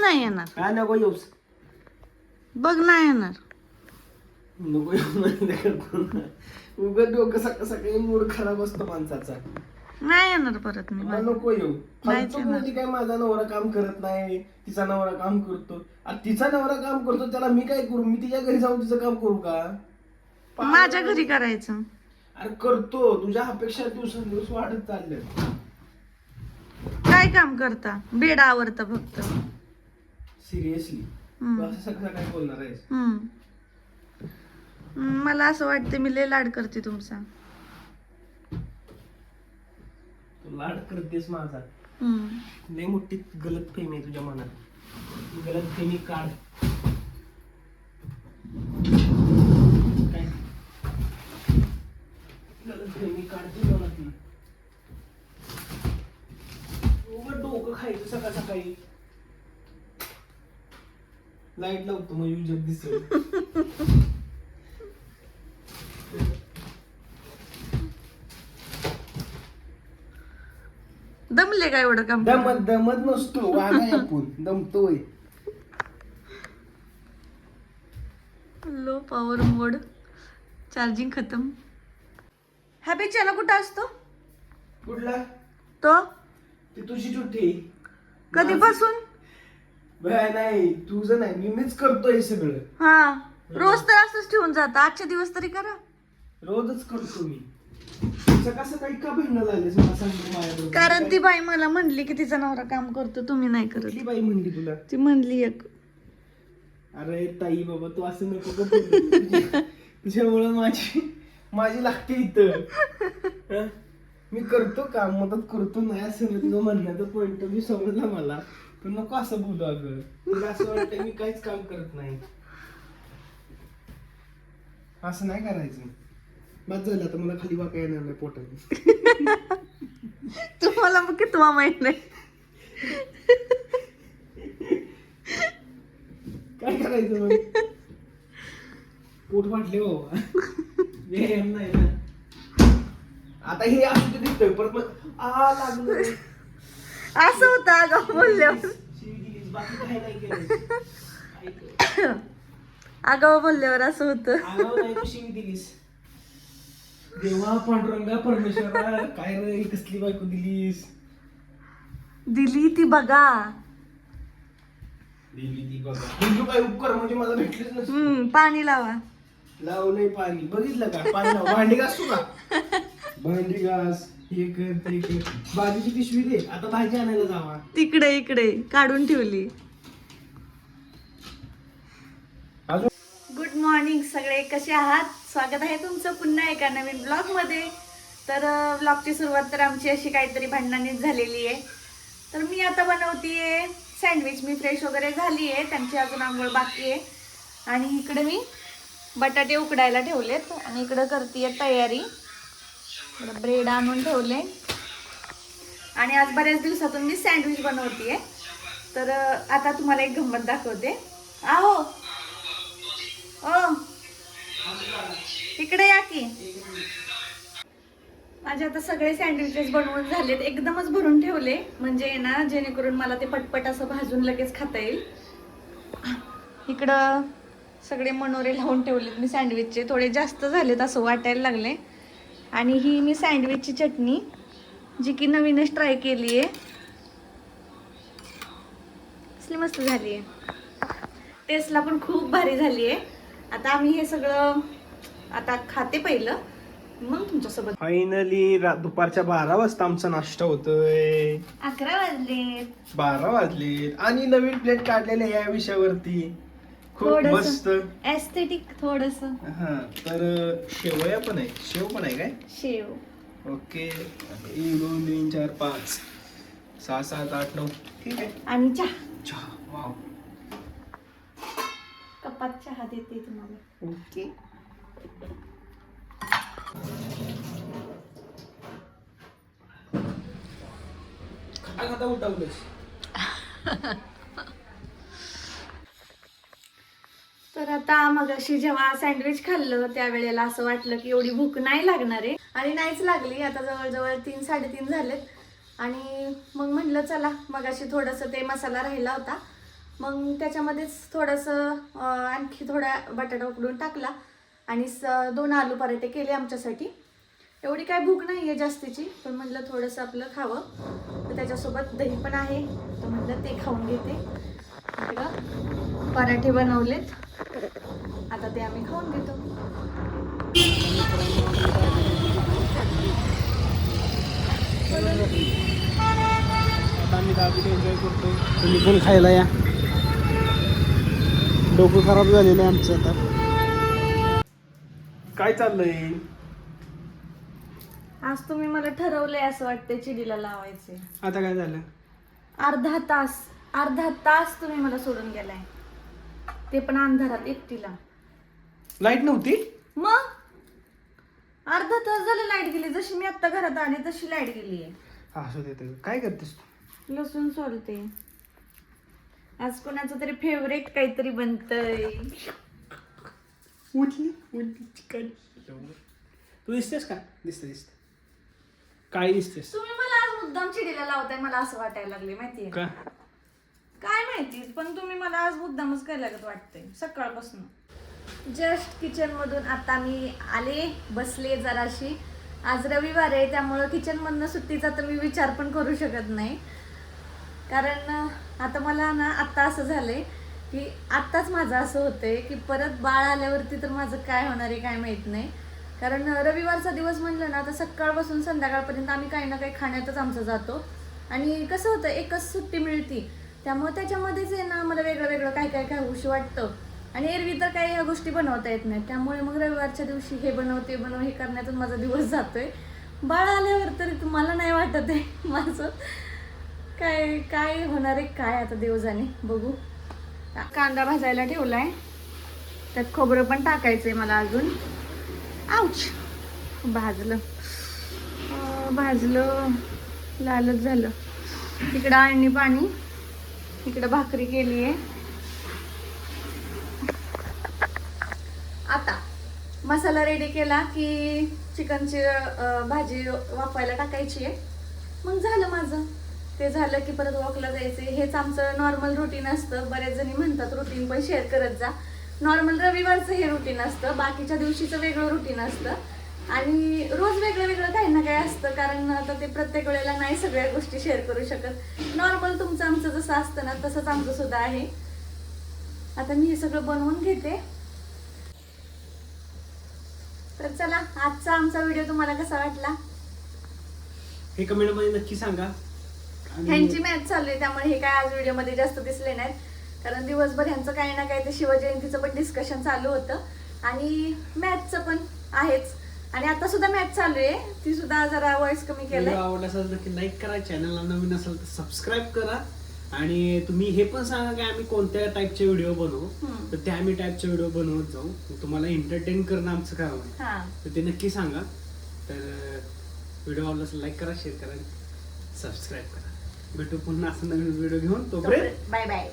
नाही येणार. काय नको येऊस. बघ नाही येणार. नको येऊ. उगाच डोकं सकाळी मूड खराब असतो माणसाचा. नाही येणार परत मी. मला नको येऊ. नाहीच फालतू येणार. मध्ये काय माझा नवरा काम करत नाही, तिचा नवरा काम करतो. आणि तिचा नवरा काम करतो त्याला मी काय करू? मी तिच्या घरी जाऊन तिचं काम करू का? माझ्या घरी करायचं. अरे करतो. तुझ्या अपेक्षा दिवसेंदिवस वाढत चालल्या. काय काम करता? बेड आवरता फक्त. सिरियसली हम्म. असं सगळं काय बोलणार आहेस? मला असं वाटतं मी लय लाड करते तुमचा. तू लाड करतेस माझा. हम्म. लय मोठी गलत फेमी आहे तुझ्या मनात. ती गलत फेमी काढ. काय गलत फेमी काढते मनातली. उगाच डोकं खायचं सकाळ सकाळी. लाईट लावतो मग युजत दिसेल. दमले का एवढं काम? दमत नसतो. वागा आपण दमतोय. लो पॉवर मोड. चार्जिंग खतम. हा बिचारा कुठं असतो? कुठला? तो ती तुझी चुट्टी. कधीपासून? नाही तुझं नाही, मीच करतोय सगळं. हा रोज तर असंच ठेवून जात. आजच्या दिवस तरी करा. रोजच करतो मी. तुझं कसं काही का भांडण लागलेस मला सांग माझ्याबरोबर? कारण ती बाई मला म्हणली की तिचा नवरा काम करतो, तुम्ही नाही करत. कुठली बाई म्हणली तुला? ती म्हणली एक. अरे ताई बाबा तू असं नको का बोलू. तुझ्यामुळं माझी लागते इथं. हं? मी करतो काम, मदत करतो. नाही असं नाही, तुझं म्हणण्याचा पॉइंट मी समजला मला. तू नको असं बोलू. अगं तुला असं वाटतं मी काहीच काम करत नाही. असं नाही करायचं. बस झालं आता, मला खाली वाका येणार नाही पोटात. तुम्हाला मग किती माहित नाही. काय करायचं मग? पोट फाटले बाबा. व्यायाम नाही ना. आता हे असं दिसतोय परत मग लागलं. असं होतं अगं बोलल्यावर. बाकी काही नाही केलं. अगं बोलल्यावर असं होतं. आगाव नाही तू शिवी दिलीस. देवा पांडुरंगा परमेश्वरा काय रे कसली बायको दिलीस? दिली ती बघा. दिली ती बघा. तुझं काय उपकार म्हणजे मला भेटलेच नसते. पाणी लावा. लावलंय पाणी. बघितलं का? पाणी लाव. भांडी घास तू का? भांडी घास. हे कर ते कर. भाजीची पिशवी दे. आता भाजी आणायला जावा. तिकडे इकडे काढून ठेवली. अजून गुड मॉर्निंग सगळे, कसे आहात? स्वागत आहे तुमचं पुन्हा एका नवीन ब्लॉग मध्ये. तर ब्लॉगची सुरुवात तर आमची अशी काहीतरी भांडणानेच झालेली आहे. तर मी आता बनवतीये सँडविच. मी फ्रेश वगैरे झाली आहे, त्यांची अजून आंघोळ बाकी आहे. आणि इकडे मी बटाटे उकडायला ठेवलेत आणि इकडे करतीये तयारी. ब्रेड आणून ठेवले आणि आज बऱ्याच दिवसातून मी सँडविच बनवतीये. तर आता तुम्हाला एक गंमत दाखवते. आहो ओ इकडे या की. माझे आता सगळे सँडविचेस बनवून झालेत. एकदमच भरून ठेवले म्हणजे ना, जेणेकरून मला ते पटपट असं भाजून लगेच खाता येईल. इकडं सगळे मनोरे लावून ठेवलेत मी सँडविचचे. थोडे जास्त झालेत असं वाटायला लागले. आणि ही मी सँडविचची चटणी जी की नवीनच ट्राय केली आहे. कसली मस्त झाली आहे. टेस्टला पण खूप भारी झाली आहे. आता आम्ही हे सगळं आता खाते पहिलं, मग तुमच्यासोबत. फायनली दुपारच्या 12 वाजता आमचा नाश्ता होतोय. 11 वाजले. 12 वाजलेत आणि नवीन प्लेट काढलेले या विषयावरती. खूप मस्त एस्थेटिक थोडस. हा तर शेवया पण आहे. शेव पण आहे काय? शेव. ओके. 1 2 3 4 5 6 7 8 9 ठीक आहे. आणि चहा. चहा. वाव. कपात चहा देते तुम्हाला. ओके. खाता खाता उठवलंस. तर आता मगाशी जेव्हा सँडविच खाल्लं त्यावेळेला असं वाटलं की एवढी भूक नाही लागणार आहे, आणि नाहीच लागली. आता जवळजवळ 3 3:30 झालेत. आणि मग म्हटलं चला, मगाशी थोडंसं ते मसाला राहिला होता मग त्याच्यामध्येच थोडंसं आणखी थोडा बटाटा उकडून टाकला आणि 2 आलू पराठे केले आमच्यासाठी. एवढी काय भूक नाही आहे जास्तीची, पण म्हटलं थोडंसं आपलं खावं. तर त्याच्यासोबत दही पण आहे, तर म्हटलं ते खाऊन घेते. इकडं पराठे बनवलेत, आता ते आम्ही खाऊन घेतो. आता आम्ही दाबीला एन्जॉय करतो, तुम्ही पण खायला या. डोकं खराब झालेलं आहे आमचं आता. काय चाललंय? आज तुम्ही मला ठरवलंय असं वाटतंय चिडीला लावायचे. आता काय झालं? अर्धा तास तुम्ही मला सोडून गेलाय, ते पण अंधारात एकटीला. लाईट नव्हती? मग अर्धा तास झालं लाईट गेली. जशी मी आता घरात आली तशी लाईट गेली आहे. असू देत. काय करतेस तू? लसूण सोलते. आज कोणाचं तरी फेवरेट काहीतरी बनतंय. उठली चिकन. तू दिसतेस का? दिसते काय दिसतेस? तुम्ही मला आज मुद्दाम चिडीला लावताय, मला असं वाटायला लागले. माहितीये का? काय माहिती, पण तुम्ही मला आज मुद्दामच काय लागत वाटतंय सकाळपासून. जस्ट किचन मधून आता मी आले, बसले जराशी. आज रविवार आहे, त्यामुळं किचन मधनं सुट्टीचा तर मी विचार पण करू शकत नाही. कारण आता मला ना आत्ता असं झालंय की आत्ताच माझं असं होतंय की परत बाळ आल्यावरती तर माझं काय होणार आहे काय माहित नाही. कारण रविवारचा दिवस म्हणलं ना, तर सकाळपासून संध्याकाळपर्यंत आम्ही काही ना काही खाण्यातच आमचं जातो. आणि कसं होतं, एकच सुट्टी मिळती, त्यामुळे त्याच्यामध्येच आहे ना मला वेगळं वेगळं काय काय खाऊशी वाटतं. आणि एरवी तर काही ह्या गोष्टी बनवता येत नाहीत, त्यामुळे मग रविवारच्या दिवशी हे बनव ते बनव हे करण्यातच माझा दिवस जातोय. बाळ आल्यावर तरी तुम्हाला नाही वाटत आहे माझं काय काय होणार आहे काय, आता देव जाणे. बघू. कांदा भाजायला ठेवलाय, त्यात खोबरं पण टाकायचंय मला अजून. आउच, भाजलं लालच झालं. इकडं आणि पाणी, इकडं भाकरी केली आहे. आता मसाला रेडी केला की चिकनची भाजी वाफायला टाकायची आहे. मग झालं माझं. ते झालं की परत वॉकला जायचं. हेच आमचं नॉर्मल रुटीन असतं. बरेच जणी म्हणतात रुटीन पण शेअर करत जा. नॉर्मल रविवारचं हे रुटीन असतं, बाकीच्या दिवशीचं वेगळं रुटीन असतं. आणि रोज वेगळं वेगळं काही ना काही असतं, कारण आता ते प्रत्येक वेळेला नाही सगळ्या गोष्टी शेअर करू शकत. नॉर्मल तुमचं आमचं जसं असतं ना, तसंच आमचं सुद्धा आहे. आता मी हे सगळं बनवून घेते. तर चला, आजचा आमचा व्हिडिओ तुम्हाला कसा वाटला हे कमेंट मध्ये नक्की सांगा. ह्यांची मॅच चालू आहे, त्यामुळे हे काय आज व्हिडिओ मध्ये जास्त दिसले नाहीत, कारण दिवसभर ह्यांचं काही ना काही ते शिवजयंतीचं पण डिस्कशन चालू होतं आणि मॅथचं पण आहेच. आणि आता सुद्धा मॅच चालू आहे, ती सुद्धा जरा वॉइस कमी केलंय. आवडला असेल तर लाईक करा, चॅनलला नवीन असेल तर सबस्क्राईब करा. आणि तुम्ही हे पण सांगा की आम्ही कोणत्या टाईपचे व्हिडिओ बनवू, तर त्या आम्ही टाईपचे व्हिडिओ बनवत जाऊ. तुम्हाला एंटरटेन करणं आमचं काम आहे, तर ते नक्की सांगा. तर व्हिडिओ आवडला असेल लाईक करा, शेअर करा, सबस्क्राईब करा. भेटू पुन्हा असं नवीन व्हिडिओ घेऊन. तोपर्यंत बाय बाय.